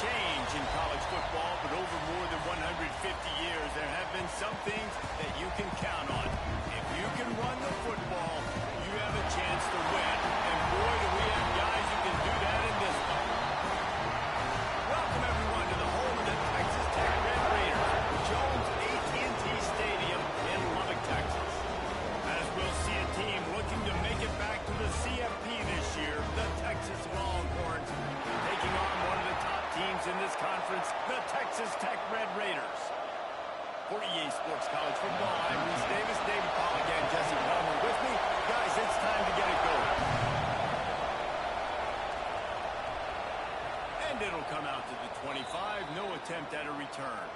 change in college football, but over more than 150 years, there have been some things that you can count on. If you can run the football, you have a chance to win. And boy, do we have guys who can do that in this one. Welcome, everyone, to the home of the Texas Tech Red Raiders, Jones AT&T Stadium in Lubbock, Texas. As we'll see a team looking to make it back to the CFP this year, the Texas Longhorns, taking on one of the top teams in this conference, the Texas Tech Red Raiders. For EA Sports College Football, I'm Reese Davis, David Pollack, and Jesse Palmer with me. Guys, it's time to get it going. And it'll come out to the 25, no attempt at a return.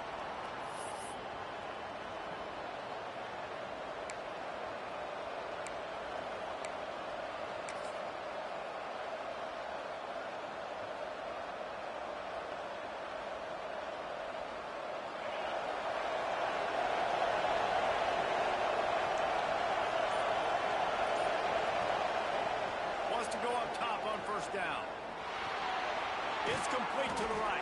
To go up top on first down. It's complete to the right.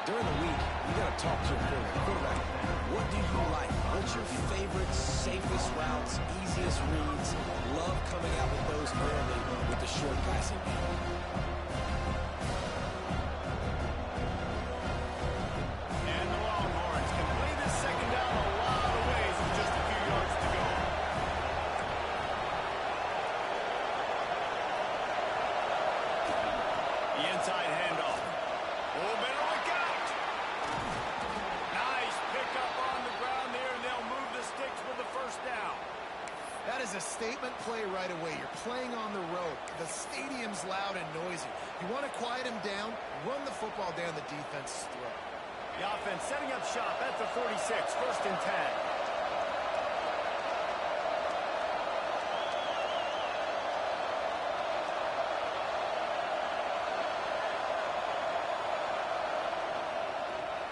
During the week, you got to talk to your quarterback. What do you like? What's your favorite, safest routes, easiest reads? Love coming out with those early with the short passing game. And the Longhorns can play this second down a lot of ways with just a few yards to go. Inside handoff. Oh, better look out. Nice pickup on the ground there, and they'll move the sticks with the first down. That is a statement play right away. You're playing on the road. The stadium's loud and noisy. You want to quiet him down, run the football down the defense's throat. The offense setting up shop at the 46, first and 10.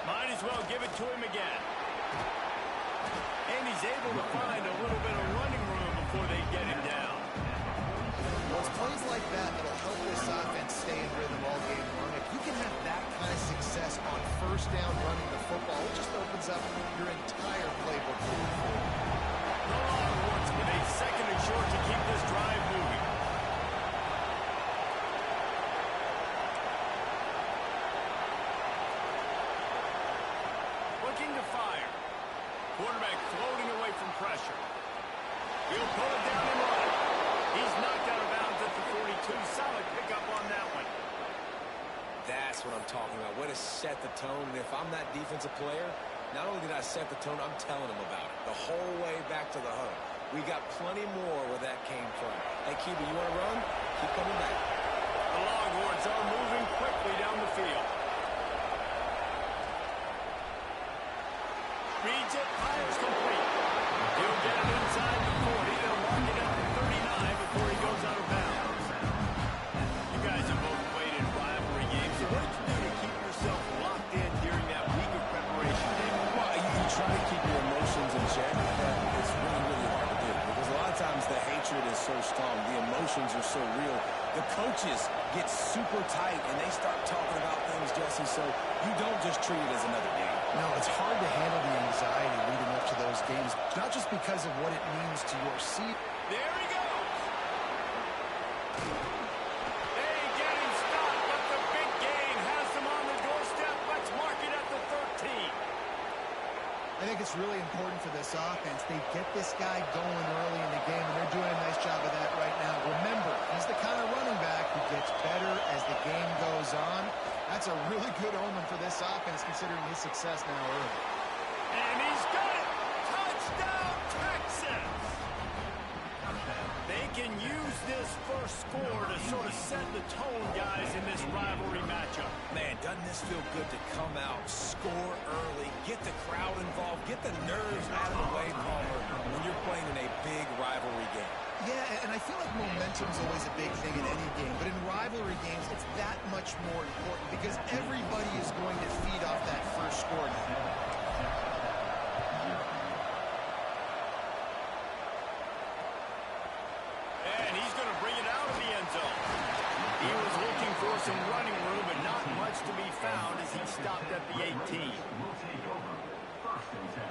Might as well give it to him again. And he's able to find a little bit of running room before they get him down. Well, it's plays like that that'll help this offense stay in rhythm all game long. If you can have that kind of success on first down running the football, it just opens up your entire playbook moving forward. The Longhorns with a second and short to keep this drive moving. Looking to fire. Quarterback floating away from pressure. He'll pull it down and run. He's knocked out of bounds at the 42. Solid pickup on that one. That's what I'm talking about. Way to set the tone. And if I'm that defensive player, not only did I set the tone, I'm telling them about it. The whole way back to the huddle. We got plenty more where that came from. Hey, QB, you want to run? Keep coming back. The Longhorns are moving quickly down the field. Reads it, fires complete. He'll get it inside the 40. They'll mark it at the 39 before he goes out of bounds. You guys have both played in rivalry games, so what did you do to keep yourself locked in during that week of preparation, David? Well, you try to keep your emotions in check, but it's really, really hard to do because a lot of times the hatred is so strong, the emotions are so real. The coaches get super tight and they start talking about things, Jesse, so you don't just treat it as another game. No, it's hard to handle the anxiety leading up to those games, not just because of what it means to your seat. There he goes. They get him stopped, but the big gain has him on the doorstep. Let's mark it at the 13. I think it's really important for this offense. They get this guy going early in the game, and they're doing a nice job of that right now. Remember, he's the kind of running back who gets better as the game goes on. That's a really good omen for this offense, considering his success now early. And he's got it! Touchdown, Texas! They can use this first score to sort of set the tone, guys, in this rivalry matchup. Man, doesn't this feel good to come out, score early, get the crowd involved, get the nerves out of the way, Palmer, when you're playing in a big rivalry game? Yeah, and I feel like momentum's always a big thing in any game, but in rivalry games, it's that much more important because everybody is going to feed off that first score now. And he's going to bring it out of the end zone. He was looking for some running room, but not much to be found will take over. 1st and 10.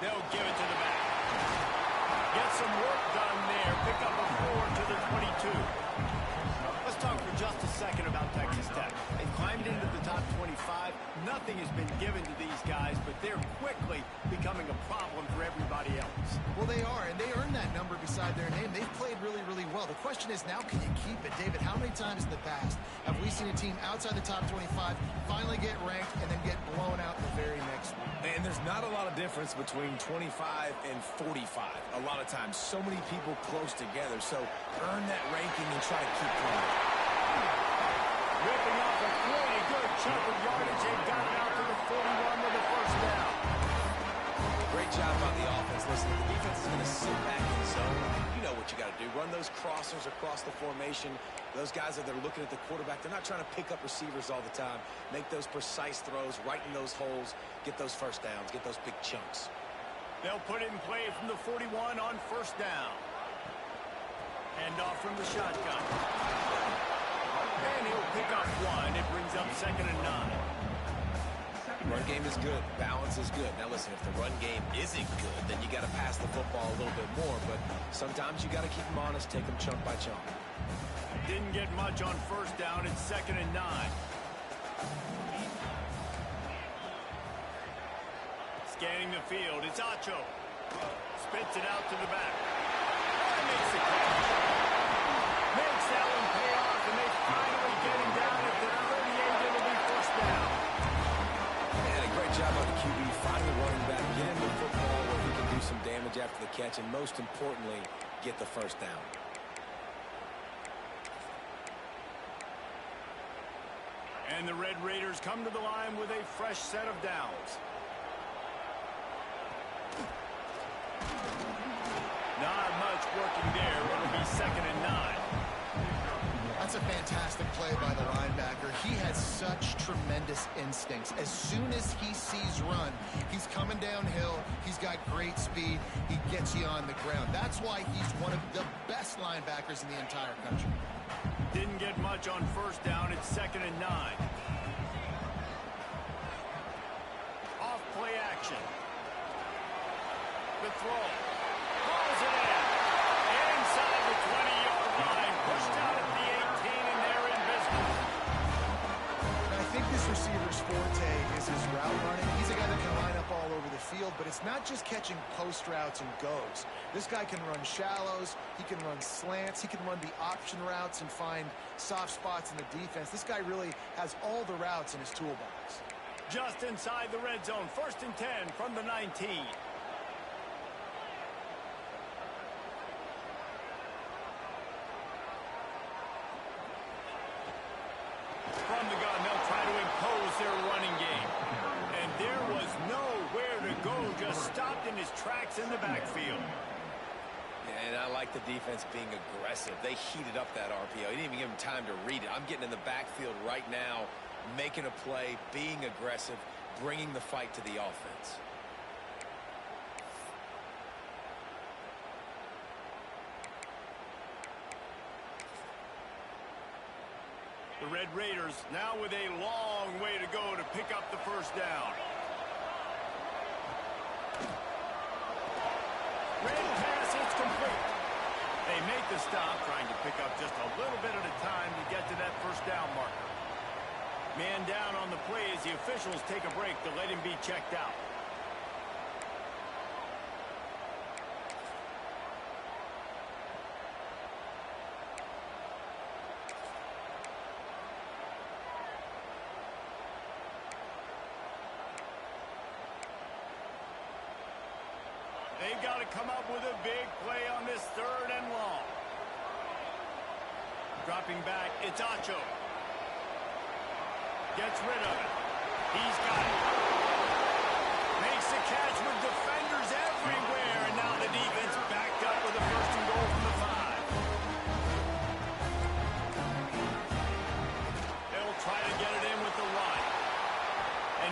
They'll give it to the back. Get some work done there. Pick up a 4 to the 22. Let's talk for just a second about Texas Tech. They've climbed into the top 25. Nothing has been given to these guys, but they're quickly becoming a problem for everybody else. Well, they are, and they earned that number beside their name. They've played really, really well. The question is, now can you keep it? David, how many times in the past have we seen a team outside the top 25 finally get ranked and then get blown out in the very next week? And there's not a lot of difference between 25 and 45 a lot of times. So many people close together. So earn that ranking and try to keep climbing. Ripping off a pretty good chunk of yardage. They got it out to the 41 with the 1st down. Great job by the offense. Listen, the defense is going to sit back in zone. You know what you got to do. Run those crossers across the formation. Those guys that are looking at the quarterback, they're not trying to pick up receivers all the time. Make those precise throws, right in those holes, get those 1st downs, get those big chunks. They'll put it in play from the 41 on 1st down. Hand off from the shotgun. And he'll pick up 1. It brings up 2nd and 9. Run game is good. Balance is good. Now, listen, if the run game isn't good, then you got to pass the football a little bit more. But sometimes you got to keep them honest, take them chunk by chunk. Didn't get much on 1st down. It's 2nd and 9. Scanning the field. It's Acho. Spits it out to the back. And makes the catch. Makes that one pay off, and they finally get him down at the 38. It'll be 1st down. And a great job on the QB finding the running back, get him the football where he can do some damage after the catch, and most importantly, get the 1st down. And the Red Raiders come to the line with a fresh set of downs. Not much working there. It'll be 2nd and 9. That's a fantastic play by the linebacker. He has such tremendous instincts. As soon as he sees run, he's coming downhill. He's got great speed. He gets you on the ground. That's why he's one of the best linebackers in the entire country. Didn't get much on 1st down. It's 2nd and 9. Off play action. The throw. Pulls it in. Inside the 20-yard line. Pushed out at the 18, and they're in business. I think this receiver's forte is his route running. He's a guy that can line up all over the field, but it's not just catching post routes and goes. This guy can run shallows. He can run slants. He can run the option routes and find soft spots in the defense. This guy really has all the routes in his toolbox. Just inside the red zone. 1st and 10 from the 19. From the gun, they'll try to impose their running game. And there was nowhere to go, just stopped in his tracks in the backfield. And I like the defense being aggressive. They heated up that RPO. He didn't even give him time to read it. I'm getting in the backfield right now, making a play, being aggressive, bringing the fight to the offense. The Red Raiders now with a long way to go to pick up the 1st down. Red pass, it's complete. They make the stop, trying to pick up just a little bit at a time to get to that 1st down marker. Man down on the play as the officials take a break to let him be checked out. They've got to come up with a big play on this 3rd and long. Dropping back, it's Acho. Gets rid of it. He's got it. Makes the catch with defenders everywhere, and now the defense backed up with a 1st and goal from the 5. They'll try to get it in with the run. And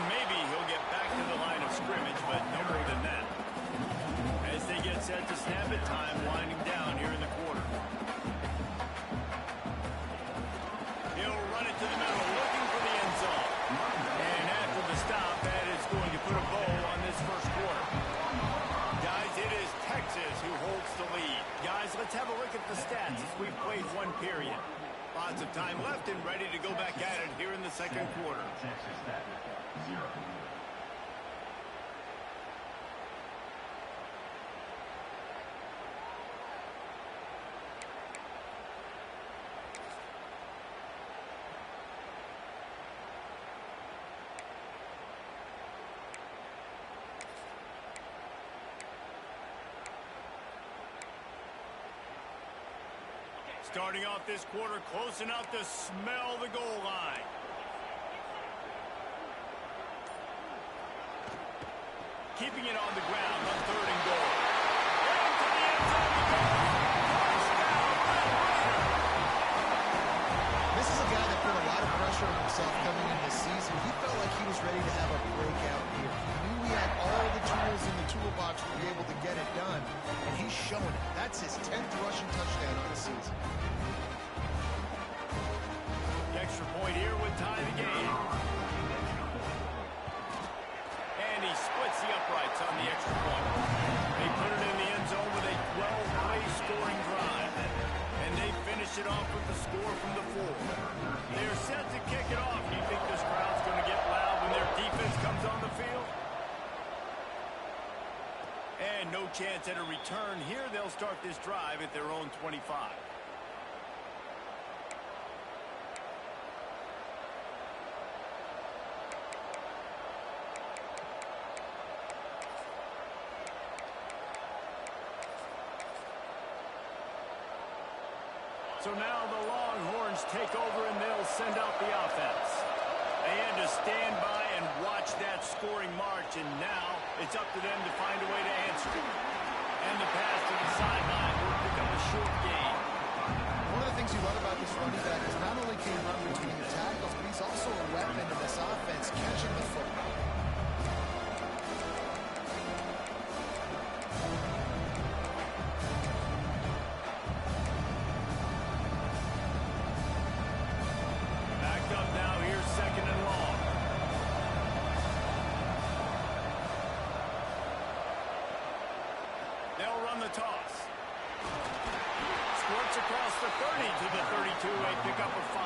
Starting off this quarter close enough to smell the goal line. Keeping it on the ground on 3rd and goal. Into the end zone he goes. Touchdown, Red Raider. This is a guy that put a lot of pressure on himself coming into this season. He felt like he was ready to have a breakout year. He knew he had all the tools in the toolbox to be able to get it done, and he's showing it. That's his 10th rushing touchdown of the season. The extra point here would tie the game. And he splits the uprights on the extra point. They put it in the end zone with a 12-play scoring drive. And they finish it off with the score from the 4. They're set to kick it off. Do you think this crowd's going to get loud when their defense comes on the field? And no chance at a return here. They'll start this drive at their own 25. So now the Longhorns take over and they'll send out the offense. They had to stand by and watch that scoring march, and now it's up to them to find a way to answer it. And the pass to the sideline will pick up a short gain. One of the things you love about this running back is not only can he run between the tackles, but he's also a weapon in this offense, catching the football. Backed up now, here's 2nd and long. They'll run the toss. Squirts across the 30 to the 32, a pickup of 5.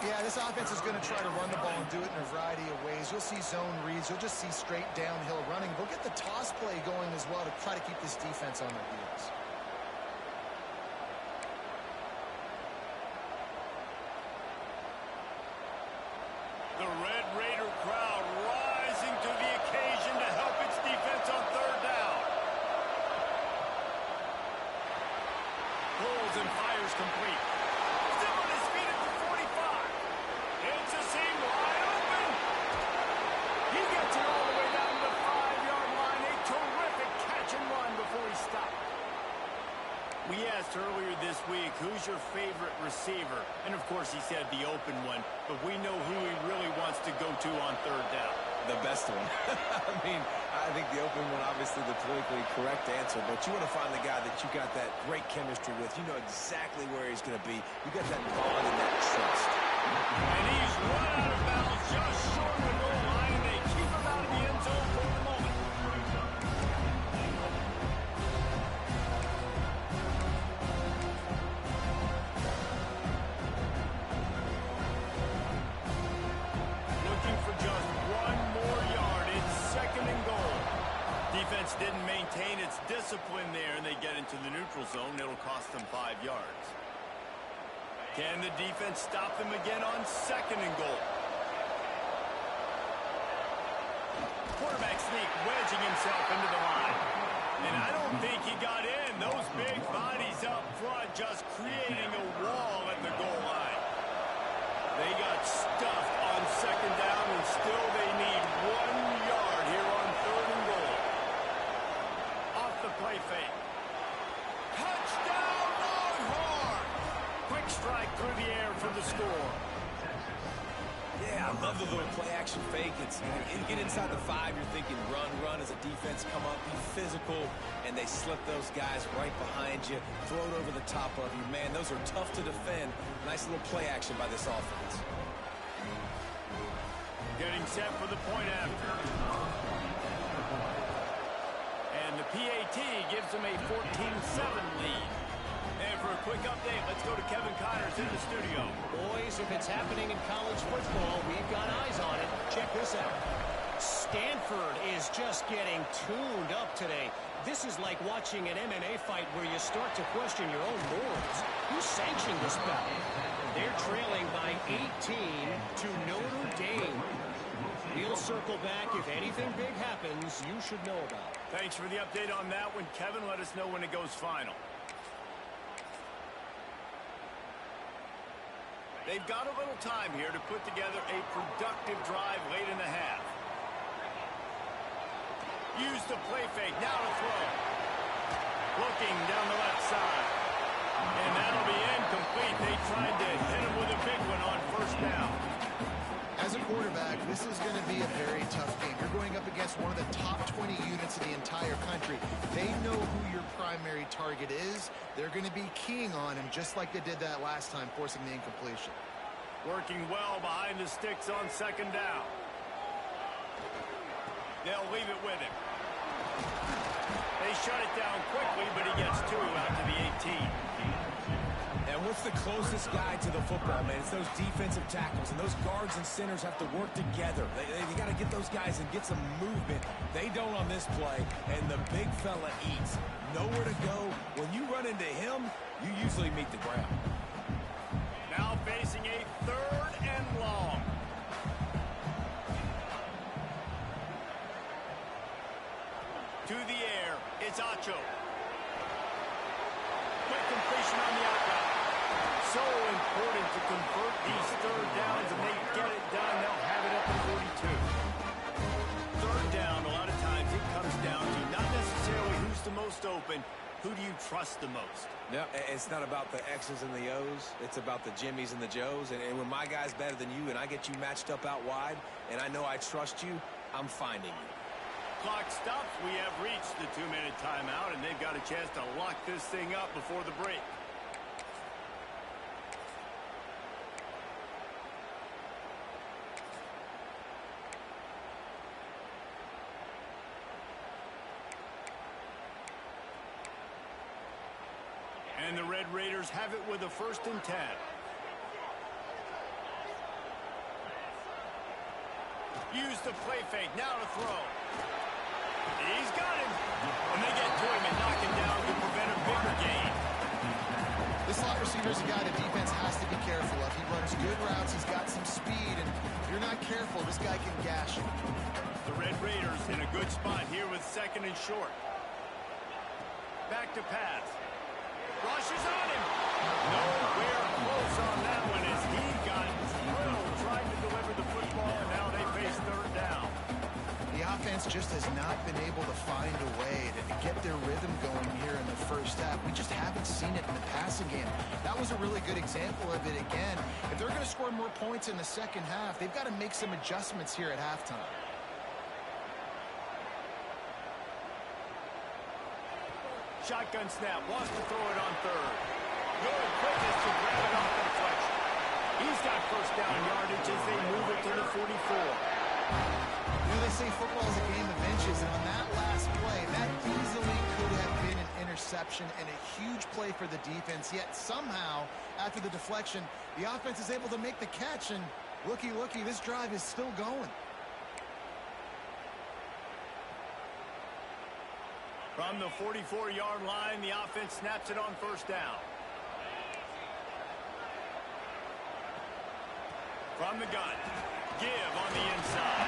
Yeah, this offense is going to try to run the ball and do it in a variety of ways. You'll see zone reads. You'll just see straight downhill running. They'll get the toss play going as well to try to keep this defense on their heels. The Red Raider crowd rising to the occasion to help its defense on 3rd down. Pulls and fires complete. Still on his feet at the 45. It's a seam wide open. He gets it all the way down to the 5-yard line. A terrific catch and run before he stopped. We asked earlier this week, who's your favorite receiver? And, of course, he said the open one. But we know who he really wants to go to on 3rd down. The best one. I mean, I think the open one, obviously the politically correct answer, but you want to find the guy that you got that great chemistry with. You know exactly where he's going to be. You got that bond and that trust. And he's run out of bounds just short of the goal line, and they keep him out of the end zone for the moment. Looking for just 1 more yard. It's 2nd and goal. Defense didn't maintain its discipline there, and they get into the neutral zone. It'll cost them 5 yards. Can the defense stop them again on 2nd and goal? Quarterback sneak, wedging himself into the line. And I don't think he got in. Those big bodies up front just creating a wall at the goal line. They got stuffed on 2nd down, and still they need 1 yard here on 3rd and goal. Off the play fake. Touchdown, Longhorn! Quick strike through the air for the score. Yeah, I love the little play-action fake. It's you get inside the 5, you're thinking run as a defense, come up, be physical, and they slip those guys right behind you, throw it over the top of you. Man, those are tough to defend. Nice little play-action by this offense. Getting set for the point after. And the PAT gives them a 14-7 lead. And for a quick update, let's go to Kevin Connors in the studio. Boys, if it's happening in college football, we've got eyes on it. Check this out. Stanford is just getting tuned up today. This is like watching an MMA fight where you start to question your own morals. Who sanctioned this bout? They're trailing by 18 to Notre Dame. We'll circle back. If anything big happens, you should know about it. Thanks for the update on that one, Kevin. Let us know when it goes final. They've got a little time here to put together a productive drive late in the half. Use the play fake. Now to throw. Looking down the left side. And that'll be incomplete. They tried to hit him with a big one on first down. As a quarterback, this is going to be a very tough game. You're going up against one of the top 20 units in the entire country. They know who your primary target is. They're going to be keying on him just like they did that last time, forcing the incompletion. Working well behind the sticks on second down. They'll leave it with him. They shut it down quickly, but he gets 2 out to the 18. And what's the closest guy to the football, man? It's those defensive tackles, and those guards and centers have to work together. They got to get those guys and get some movement. They don't on this play, and the big fella eats. Nowhere to go. When you run into him, you usually meet the ground. Now facing a 3rd and long. To the air, it's Acho. Quick completion on the outside. So important to convert these 3rd downs, and they get it done. They'll have it up to 42. 3rd down, a lot of times it comes down to not necessarily who's the most open, who do you trust the most? No, it's not about the X's and the O's. It's about the Jimmies and the Joes. And when my guy's better than you and I get you matched up out wide, and I know I trust you, I'm finding you. Clock stops. We have reached the 2-minute timeout, and they've got a chance to lock this thing up before the break. And the Red Raiders have it with a 1st and 10. Use the play fake. Now to throw. He's got him. And they get to him and knock him down to prevent a bigger gain. This slot receiver is a guy the defense has to be careful of. He runs good routes. He's got some speed. And if you're not careful, this guy can gash you. The Red Raiders in a good spot here with 2nd and short. Back to pass. Rushes on him. Nowhere close on that one as he got drilled trying to deliver the football, and now they face 3rd down. The offense just has not been able to find a way to get their rhythm going here in the first half. We just haven't seen it in the passing game. That was a really good example of it again. If they're going to score more points in the second half, they've got to make some adjustments here at halftime. Shotgun snap, wants to throw it on 3rd. Good quickness to grab it off the deflection. He's got 1st down yardage as they move it to the 44. You know, they say football is a game of inches, and on that last play, that easily could have been an interception and a huge play for the defense, yet somehow, after the deflection, the offense is able to make the catch, and looky, this drive is still going. From the 44-yard line, the offense snaps it on 1st down. From the gun, give on the inside.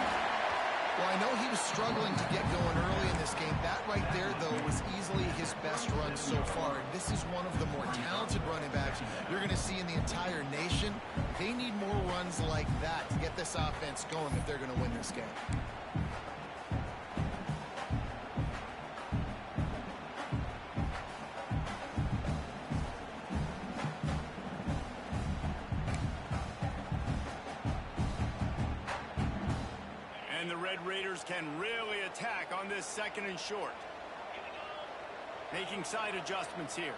Well, I know he was struggling to get going early in this game. That right there, though, was easily his best run so far. And this is one of the more talented running backs you're going to see in the entire nation. They need more runs like that to get this offense going if they're going to win this game. And the Red Raiders can really attack on this 2nd and short. Making side adjustments here.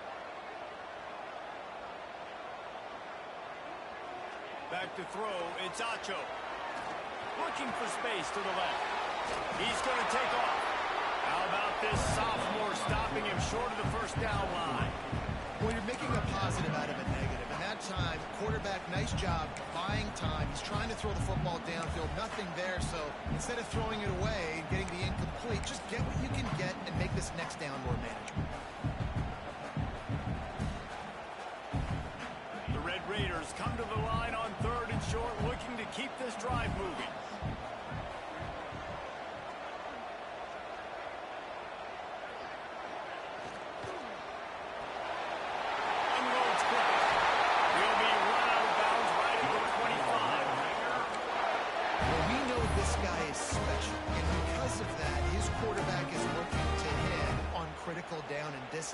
Back to throw, it's Acho. Looking for space to the left. He's going to take off. How about this sophomore stopping him short of the 1st down line? Well, you're making a positive out of a negative. And that time, quarterback, nice job buying time. He's trying to throw the football downfield. Nothing there, so instead of throwing it away and getting the incomplete, just get what you can get and make this next down more manageable. The Red Raiders come to the line on 3rd and short, looking to keep this drive moving. Unloads quick. He'll be run out of bounds right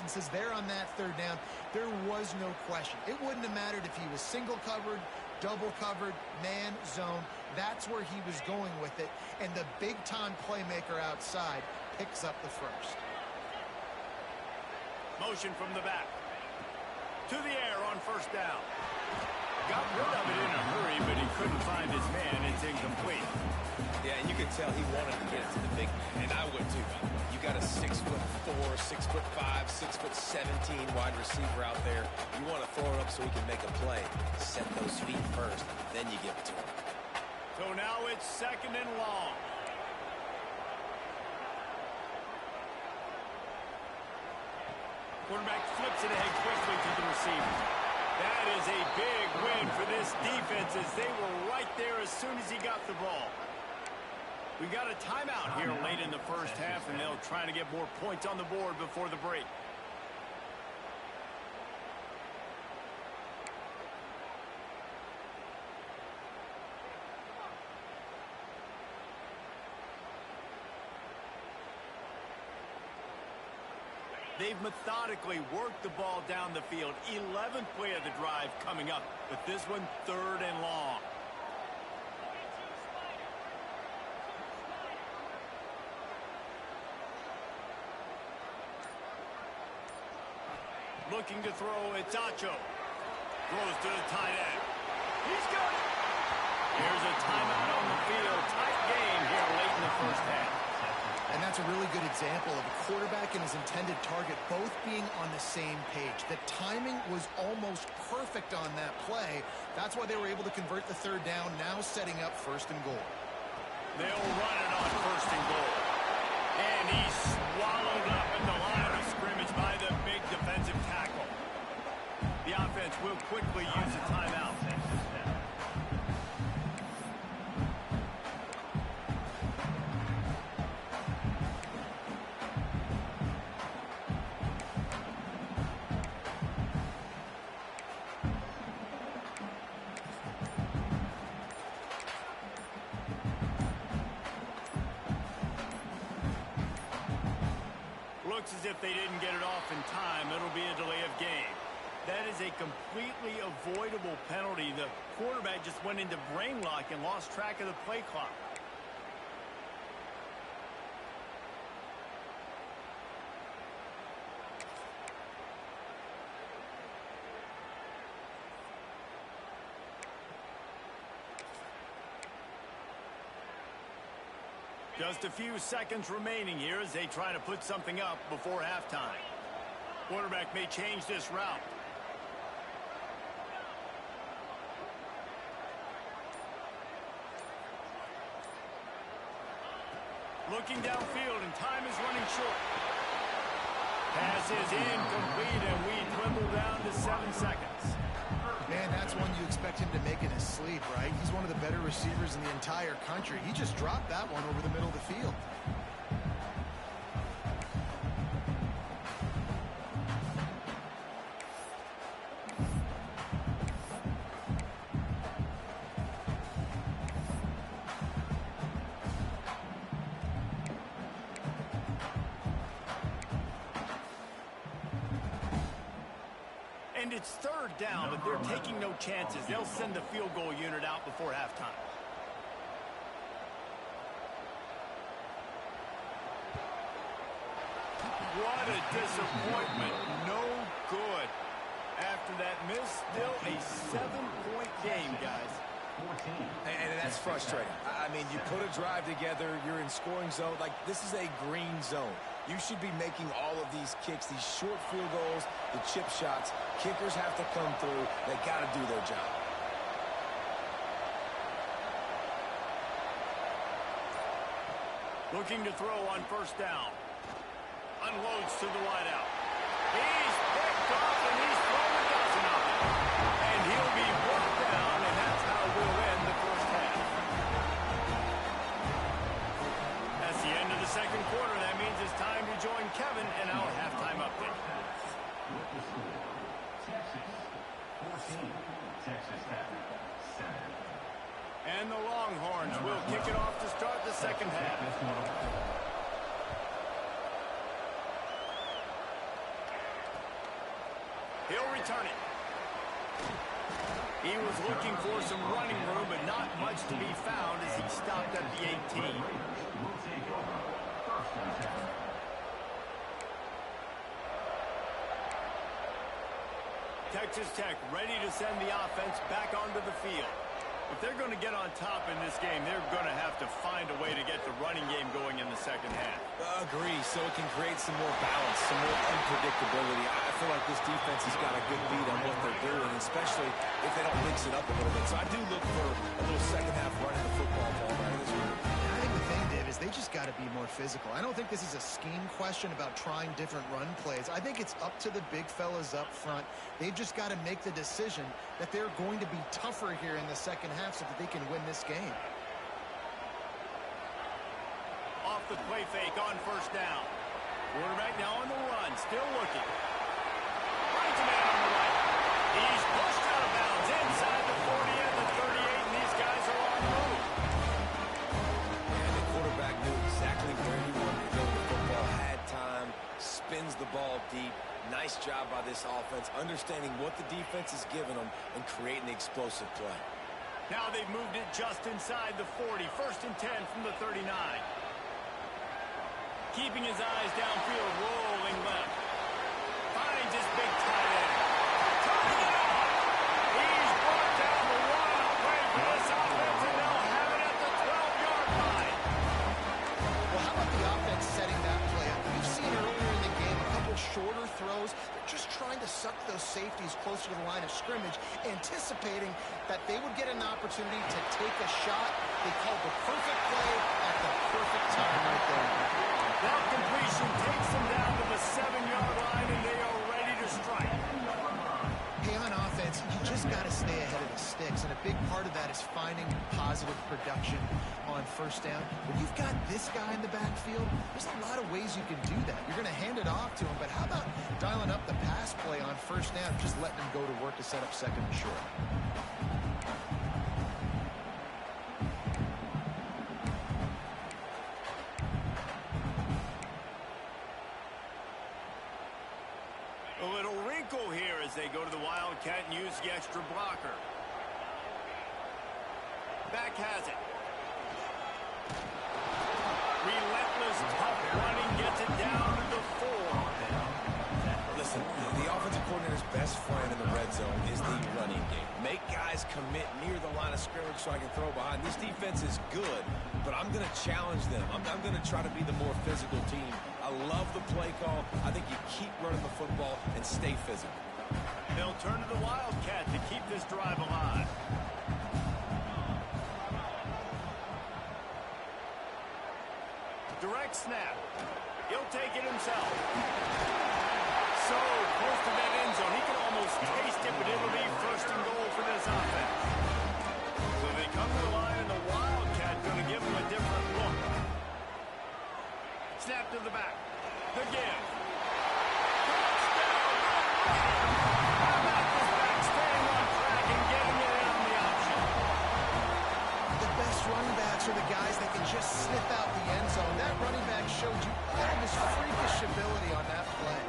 instances there on that third down, there was no question. It wouldn't have mattered if he was single covered, double covered, man, zone. That's where he was going with it. And the big-time playmaker outside picks up the first. Motion from the back. To the air on first down. Got rid of it in a hurry, but he couldn't find his man. It's incomplete. Yeah, and you could tell he wanted to get it to the big man, and I would too. You got a 6'4", 6'5", 6'17" wide receiver out there. You want to throw it up so he can make a play. Set those feet first, then you give it to him. So now it's 2nd and long. Quarterback flips it ahead quickly to the receiver. That is a big win for this defense as they were right there as soon as he got the ball. We got a timeout here late in the first half, and they'll try to get more points on the board before the break. They've methodically worked the ball down the field. 11th play of the drive coming up, but this one 3rd and long. Looking to throw, it's Acho. Throws to the tight end. He's got it. Here's a timeout on the field. Tight game here late in the first half. And that's a really good example of a quarterback and his intended target both being on the same page. The timing was almost perfect on that play. That's why they were able to convert the 3rd down, now setting up 1st and goal. They'll run it on 1st and goal. And he's swallowed up in the line of scrimmage by the big defensive tackle. The offense will quickly use a timeout. Looks as if they didn't get it off in time. It'll be a delay of game. That is a completely avoidable penalty. The quarterback just went into brain lock and lost track of the play clock. Just a few seconds remaining here as they try to put something up before halftime. Quarterback may change this route. Looking downfield, and time is running short. Pass is incomplete, and we dwindle down to 7 seconds. Man, that's one you expect him to make in his sleep, right? He's one of the better receivers in the entire country. He just dropped that one over the middle of the field. And it's 3rd down, but they're taking no chances. They'll send the field goal unit out before halftime. What a disappointment. No good. After that miss, still a 7-point game, guys. And that's frustrating. I mean, you put a drive together, you're in scoring zone. Like, this is a green zone. You should be making all of these kicks, these short field goals, the chip shots. Kickers have to come through. They got to do their job. Looking to throw on 1st down. Unloads to the wideout. He's picked off, and he's thrown a dozen of them. And he'll be brought down, and that's how we'll end the first half. That's the end of the 2nd quarter. That means it's time to join Kevin in our halftime update. Texas 14, Texas Tech 7. And the Longhorns will kick it off to start the 2nd half. He'll return it. He was looking for some running room, but not much to be found as he stopped at the 18. Texas Tech ready to send the offense back onto the field. If they're going to get on top in this game, they're going to have to find a way to get the running game going in the second half. Agree, so it can create some more balance, some more unpredictability. I feel like this defense has got a good beat on what they're doing, especially if they don't mix it up a little bit. So I do look for a little second half running the football ball right this week. I think the thing, Dave, is they just got to be more physical. I don't think this is a scheme question about trying different run plays. I think it's up to the big fellas up front. They've just got to make the decision that they're going to be tougher here in the second half so that they can win this game. Off the play fake on first down. Quarterback now on the run, still looking. Finds a man on the right. He's pushed out of bounds inside the 40 and the 38, and these guys are on the move. And the quarterback knew exactly where he wanted to go with the football, had time, spins the ball deep. Nice job by this offense, understanding what the defense is giving them and creating the explosive play. Now they've moved it just inside the 40. First and 10 from the 39. Keeping his eyes downfield, rolling left. Finds his big tight end. Turning it up. He's brought down the wild play for this offense, and they'll have it at the 12-yard line. Well, how about the offense setting that play up? We've seen earlier in the game a couple shorter throws. They're just trying to suck those safeties closer to the line of scrimmage, anticipating that they would get an opportunity to take a shot. They called the perfect play at the perfect time right there. That completion takes them down to the 7-yard line, and they are ready to strike. Hey, on offense, you just got to stay ahead of the sticks, and a big part of that is finding positive production on first down. When you've got this guy in the backfield, there's a lot of ways you can do that. You're going to hand it off to him, but how about dialing up the pass play on first down, just letting him go to work to set up second and short? A little wrinkle here as they go to the Wildcat and use the extra blocker. Back has it. Relentless, tough running, gets it down to the 4. Listen, the offensive coordinator's best friend in the red zone is the running game. Make guys commit near the line of scrimmage so I can throw behind. This defense is good, but I'm going to challenge them. I'm going to try to be the more physical team. I love the play call. I think you keep running the football and stay physical. They'll turn to the Wildcat to keep this drive alive. Direct snap. He'll take it himself. So close to that end zone. He can almost taste it, but it'll be first and goal for this offense. So they come to the line, and the Wildcat going to give them a different look. Snap to the back. The give. Touchdown. How about this back staying on track and getting it in on the option? The best running backs are the guys that can just sniff out the end zone. That running back showed you all of his freakish ability on that play.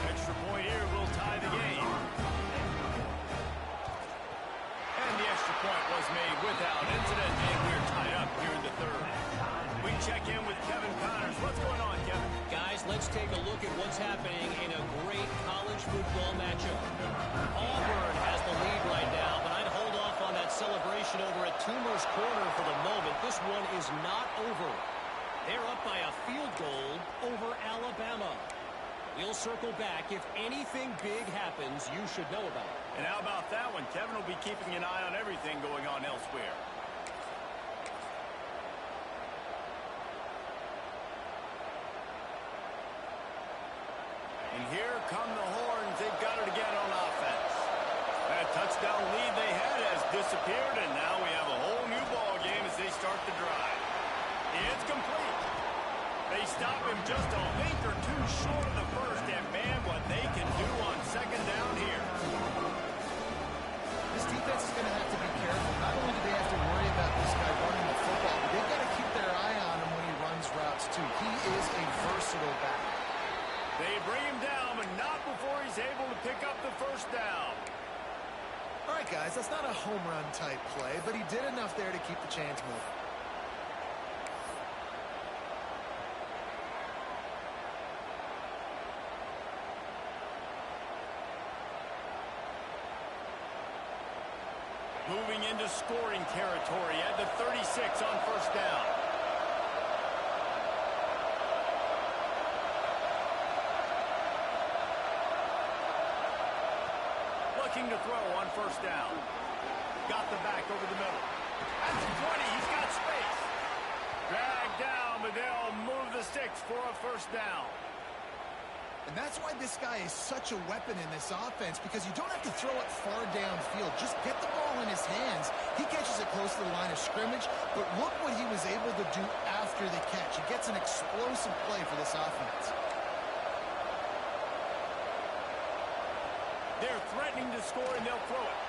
Extra point here will tie the game. And the extra point was made without incident, and we're tied up here in the third. We check in with Kevin Connors. What's going on, Kevin? Guys, let's take a look at what's happening in a great college football matchup. Auburn has the lead right now, but I'd hold off on that celebration over at Toomer's Corner for the moment. This one is not over. They're up by a field goal over Alabama. We'll circle back. If anything big happens, you should know about it. And how about that one? Kevin will be keeping an eye on everything going on elsewhere. And here come the Horns. They've got it again on offense. That touchdown lead they had has disappeared, and now we have a whole new ball game as they start the drive. It's complete. They stop him just a link or two short of the first, and man, what they can do on second down here. This defense is going to have to be careful. Not only do they have to worry about this guy running the football, but they've got to keep their eye on him when he runs guys. That's not a home run type play, but he did enough there to keep the chains moving. Moving into scoring territory at the 36 on first down. Looking to throw on first down. Got the back over the middle. At the 20, he's got space. Dragged down, but they'll move the sticks for a first down. And that's why this guy is such a weapon in this offense, because you don't have to throw it far downfield. Just get the ball in his hands. He catches it close to the line of scrimmage, but look what he was able to do after the catch. He gets an explosive play for this offense. They're threatening to score, and they'll throw it.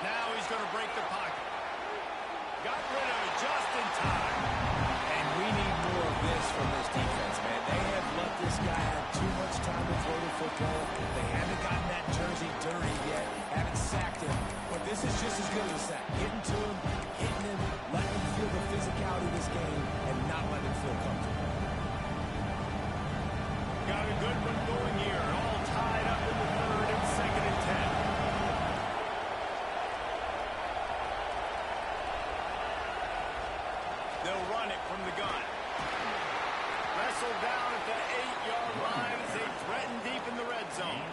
Now he's going to break the pocket. Got rid of it just in time. And we need more of this from this defense, man. They have let this guy have too much time to throw the football. They haven't gotten that jersey dirty yet, haven't sacked him. But this is just as good as a sack. Getting to him, hitting him, letting him feel the physicality of this game, and not letting him feel comfortable. Got a good one going here. All tied up in the third and 2nd and 10. They'll run it from the gun. Wrestled down at the 8-yard line as they threaten deep in the red zone.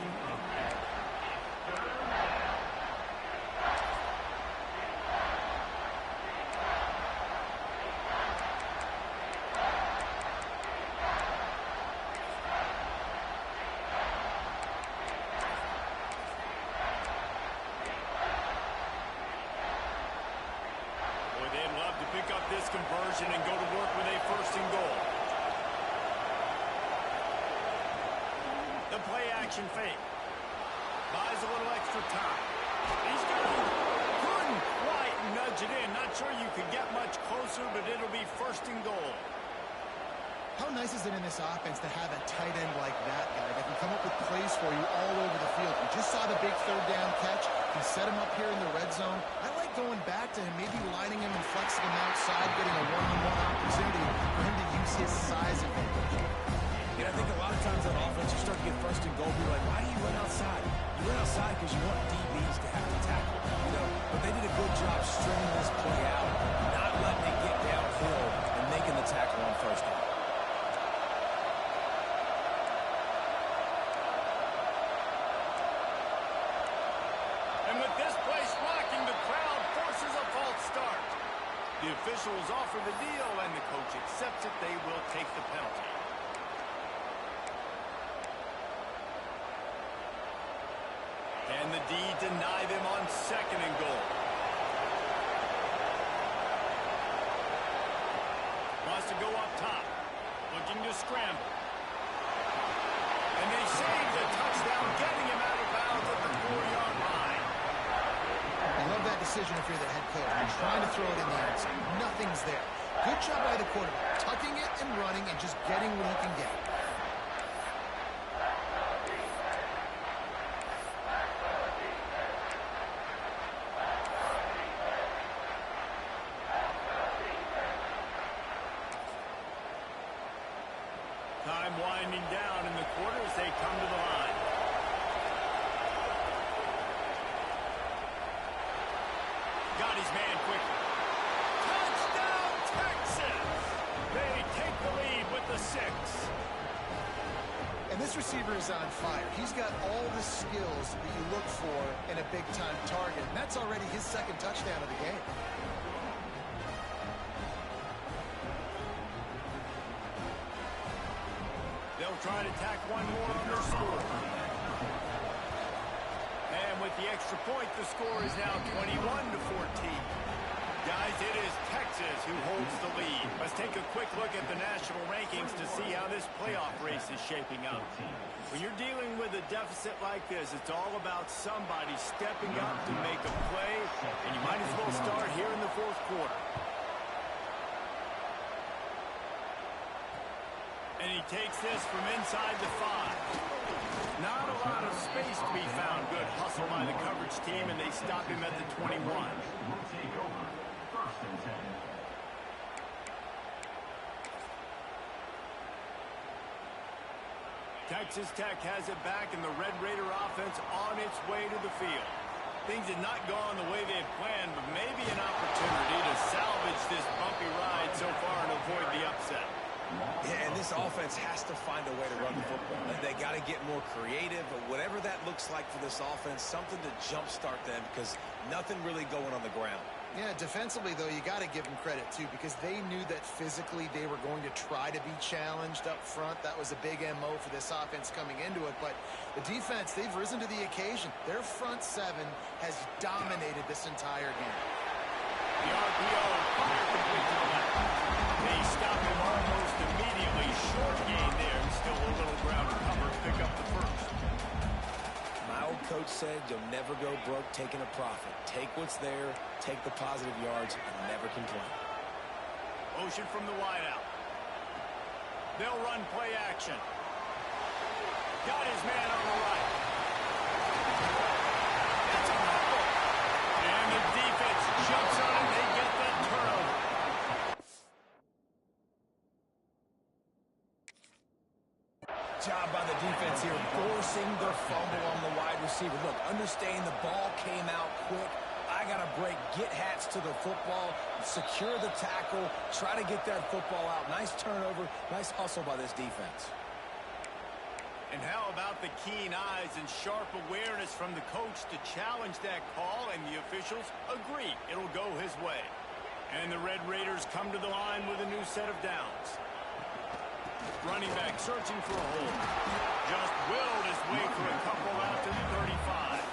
Boy, they'd love to pick up this conversion and go to work with a 1st and goal. The play action fake. Buys a little extra time. He's got it. Couldn't quite nudge it in. Not sure you could get much closer, but it'll be 1st and goal. How nice is it in this offense to have a tight end like that guy that can come up with plays for you all over the field? We just saw the big 3rd down catch. He set him up here in the red zone. I like going back to him, maybe lining him and flexing him outside, getting a one-on-one opportunity for him to use his size advantage. I think a lot of times on offense, you start to get 1st and goal. You're like, why do you run outside? You run outside because you want DBs to have to tackle. But they did a good job stringing this play out, not letting it get downhill and making the tackle on 1st down. And with this place rocking, the crowd forces a false start. The officials offer the deal, and the coach accepts it. They will take the penalty. And the D deny them on 2nd and goal. Wants to go up top. Looking to scramble. And they save the touchdown, getting him out of bounds at the 4-yard line. I love that decision if you're the head coach. You're trying to throw it in the end zone. Nothing's there. Good job by the quarterback, tucking it and running and just getting what he can get. Time winding down in the quarter as they come to the line. Got his man quickly. Touchdown, Texas! They take the lead with the 6. And this receiver is on fire. He's got all the skills that you look for in a big-time target. And that's already his 2nd touchdown of the game. They'll try to tack one more on their score. And with the extra point, the score is now 21-14. Guys, it is Texas who holds the lead. Let's take a quick look at the national rankings to see how this playoff race is shaping up. When you're dealing with a deficit like this, it's all about somebody stepping up to make a play, and you might as well start here in the 4th quarter. And he takes this from inside the 5. Not a lot of space to be found. Good hustle by the coverage team, and they stop him at the 21. Will take over. First and 10. Texas Tech has it back, and the Red Raider offense on its way to the field. Things had not gone the way they had planned, but maybe an opportunity to salvage this bumpy ride so far and avoid the upset. Yeah, and this offense has to find a way to run the football. They got to get more creative, but whatever that looks like for this offense, something to jumpstart them because nothing really going on the ground. Yeah, defensively, though, you got to give them credit, too, because they knew that physically they were going to try to be challenged up front. That was a big MO for this offense coming into it. But the defense, they've risen to the occasion. Their front 7 has dominated this entire game. The RPO, fire complete to the left. They stop him almost immediately. Short gain there, and still a little ground to cover to pick up the first. My old coach said you'll never go broke taking a profit. Take what's there, take the positive yards, and never complain. Motion from the wideout. They'll run play action. Got his man on the right. That's a fumble. And the defense jumps on it. They get that turnover. Job by the defense here, forcing the fumble on the wide receiver. Look, understand the ball came out quick. I got to break, get Hats to the football, secure the tackle, try to get that football out. Nice turnover, nice hustle by this defense. And how about the keen eyes and sharp awareness from the coach to challenge that call, and the officials agree it'll go his way. And the Red Raiders come to the line with a new set of downs. Running back searching for a hole. Just willed his way for a couple out to the 35.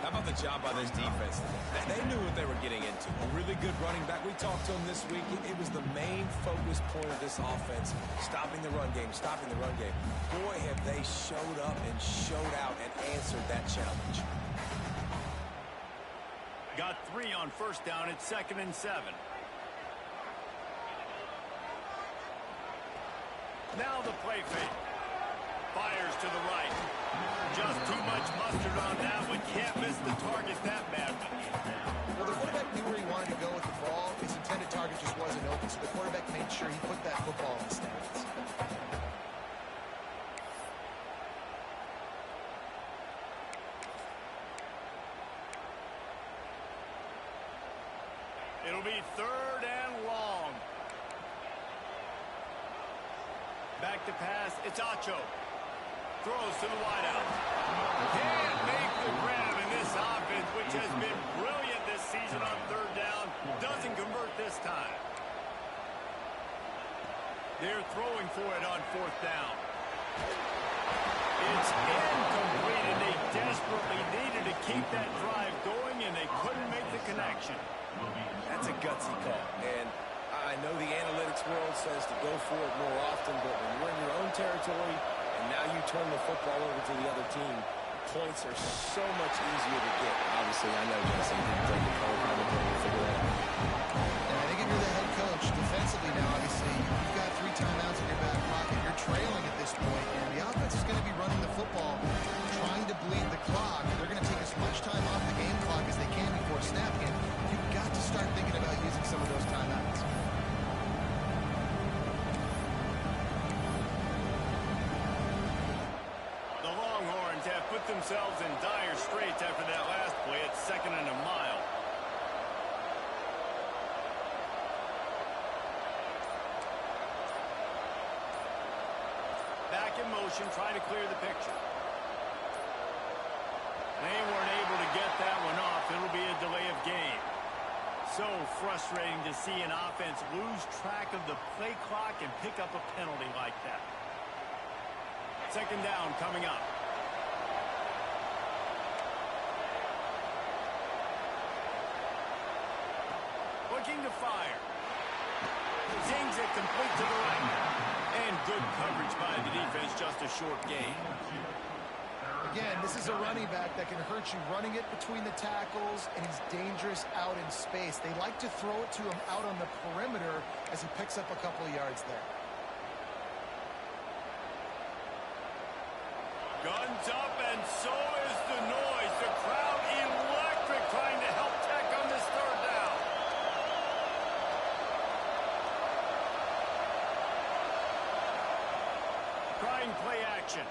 How about the job by this defense? They knew what they were getting into. A really good running back. We talked to him this week. It was the main focus point of this offense. Stopping the run game, stopping the run game. Boy, have they showed up and showed out and answered that challenge. Got 3 on first down. It's 2nd and 7. Now the play fake. Fires to the right. Just too much mustard on that one. Can't miss the target that badly. Well, the quarterback knew where he wanted to go with the ball. His intended target just wasn't open, so the quarterback made sure he put that football in the stands. It'll be 3rd and long. Back to pass. It's Acho. Throws to the wideout. Can't make the grab in this offense, which has been brilliant this season on 3rd down. Doesn't convert this time. They're throwing for it on 4th down. It's incomplete, and they desperately needed to keep that drive going, and they couldn't make the connection. That's a gutsy call. And I know the analytics world says to go for it more often, but when you're in your own territory and now you turn the football over to the other team, points are so much easier to get. Obviously, I know Jesse didn't take the call. How to figure that out. Yeah, I think if you're the head coach, defensively now, obviously, you've got 3 timeouts in your back pocket. You're trailing at this point, and the offense is going to be running the football, trying to bleed the clock. They're going to take as much time off the game clock as they can before snapping it. You've got to start thinking about using some of those timeouts. Put themselves in dire straits after that last play. It's 2nd and a mile. Back in motion, trying to clear the picture. They weren't able to get that one off. It'll be a delay of game. So frustrating to see an offense lose track of the play clock and pick up a penalty like that. 2nd down coming up. Looking to fire. Zings it complete to the right. And good coverage by the defense, just a short gain. Again, this is a running back that can hurt you running it between the tackles, and he's dangerous out in space. They like to throw it to him out on the perimeter as he picks up a couple of yards there. crowd's up, and so is the noise. The crowd electric trying to help Tech on this third down. Trying play action.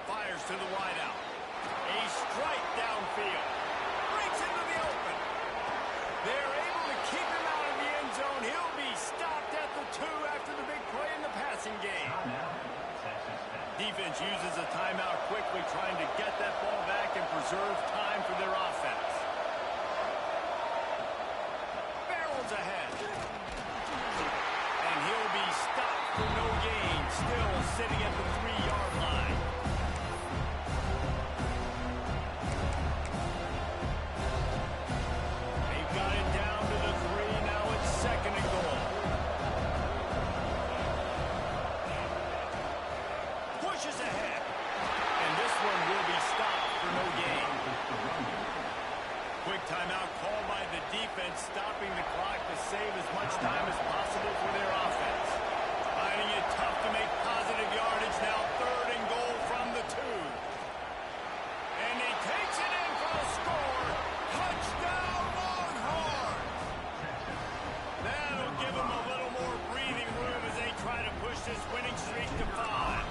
Fires to the wideout. A strike downfield. Breaks into the open. They're able to keep him out of the end zone. He'll be stopped at the 2 after the big play in the passing game. Defense uses a timeout quickly, trying to get that ball back and preserve time for their offense. Barrels ahead. And he'll be stopped for no gain, still sitting at the 3-yard line. They've got it down to the 3. Now it's 2nd and goal. Pushes ahead. And this one will be stopped for no gain. Quick timeout called by the defense, stopping the clock to save as much time as possible for their offense. Finding it tough to make positive yardage. Now 3rd and goal from the 2. And he takes it in for a score. Touchdown Longhorns! That'll give them a little more breathing room as they try to push this winning streak to 5.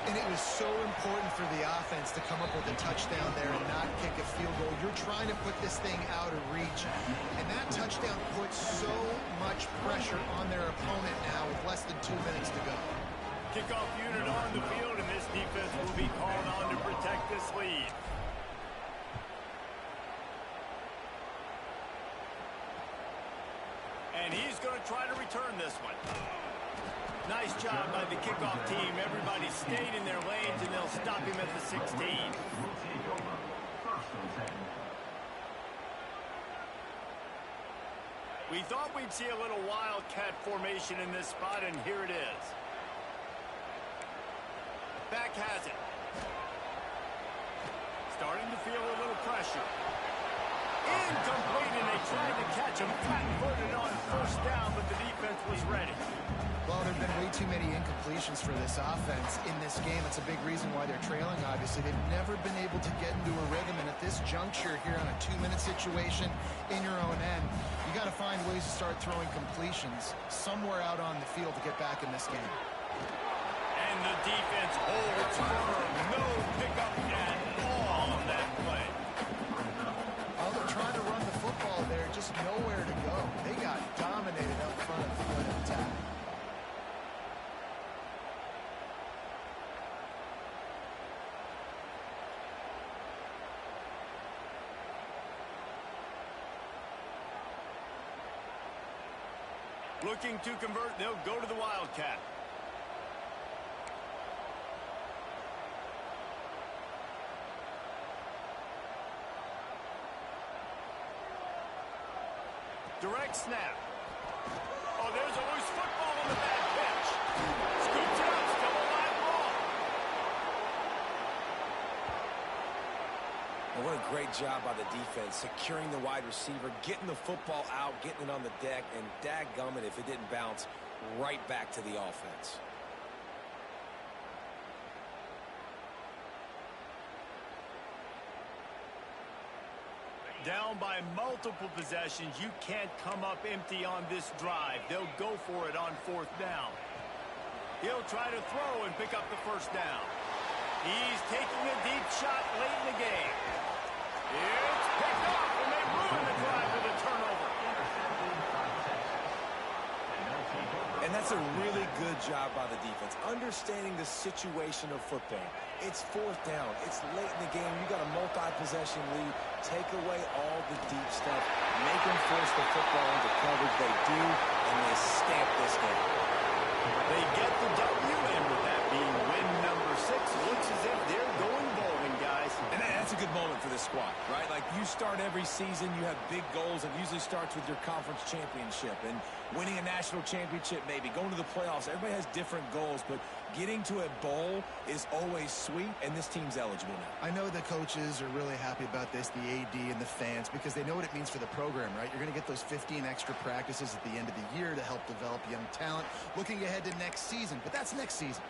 And it was so important for the offense to come up with a touchdown there and not kick a field goal. You're trying to put this thing out of reach. And that touchdown puts so much pressure on their opponent now with less than 2 minutes to go. Kickoff unit on the field, and this defense will be called on to protect this lead. And he's going to try to return this one. Nice job by the kickoff team. Everybody stayed in their lanes, and they'll stop him at the 16. We thought we'd see a little wildcat formation in this spot, and here it is. Back has it. Starting to feel a little pressure. Incomplete, and they tried to catch him flat-footed on 1st down, but the defense was ready. Well, there have been way too many incompletions for this offense in this game. It's a big reason why they're trailing, obviously. They've never been able to get into a rhythm, and at this juncture here on a 2-minute situation in your own end, you got to find ways to start throwing completions somewhere out on the field to get back in this game. And the defense holds firm. No pickup at all on that play. Well, they're trying to run the football there, just nowhere to go. They got dominated up front of the point of attack. Looking to convert, they'll go to the Wildcat. Direct snap. Oh, there's a loose football on the bad pitch. Scoops out, still a live ball. And what a great job by the defense, securing the wide receiver, getting the football out, getting it on the deck, and dadgummit if it didn't bounce right back to the offense. Down by multiple possessions, you can't come up empty on this drive. They'll go for it on 4th down. He'll try to throw and pick up the 1st down. He's taking a deep shot late in the game. It's picked off, and they ruin the drive with a turnover. And that's a really good job by the defense, understanding the situation of football. It's 4th down. It's late in the game. You got a multi-possession lead. Take away all the deep stuff. Make them force the football into coverage. They do, and they stamp this game. They get the W, and with that being win number 6, it looks as if they're going bowling, guys. And that's a good moment for this squad, right? Like, you start every season, you have big goals. It usually starts with your conference championship and winning a national championship, maybe going to the playoffs. Everybody has different goals, but getting to a bowl is always sweet, and this team's eligible now. I know the coaches are really happy about this, the AD and the fans, because they know what it means for the program, right? You're going to get those 15 extra practices at the end of the year to help develop young talent, looking ahead to next season. But that's next season.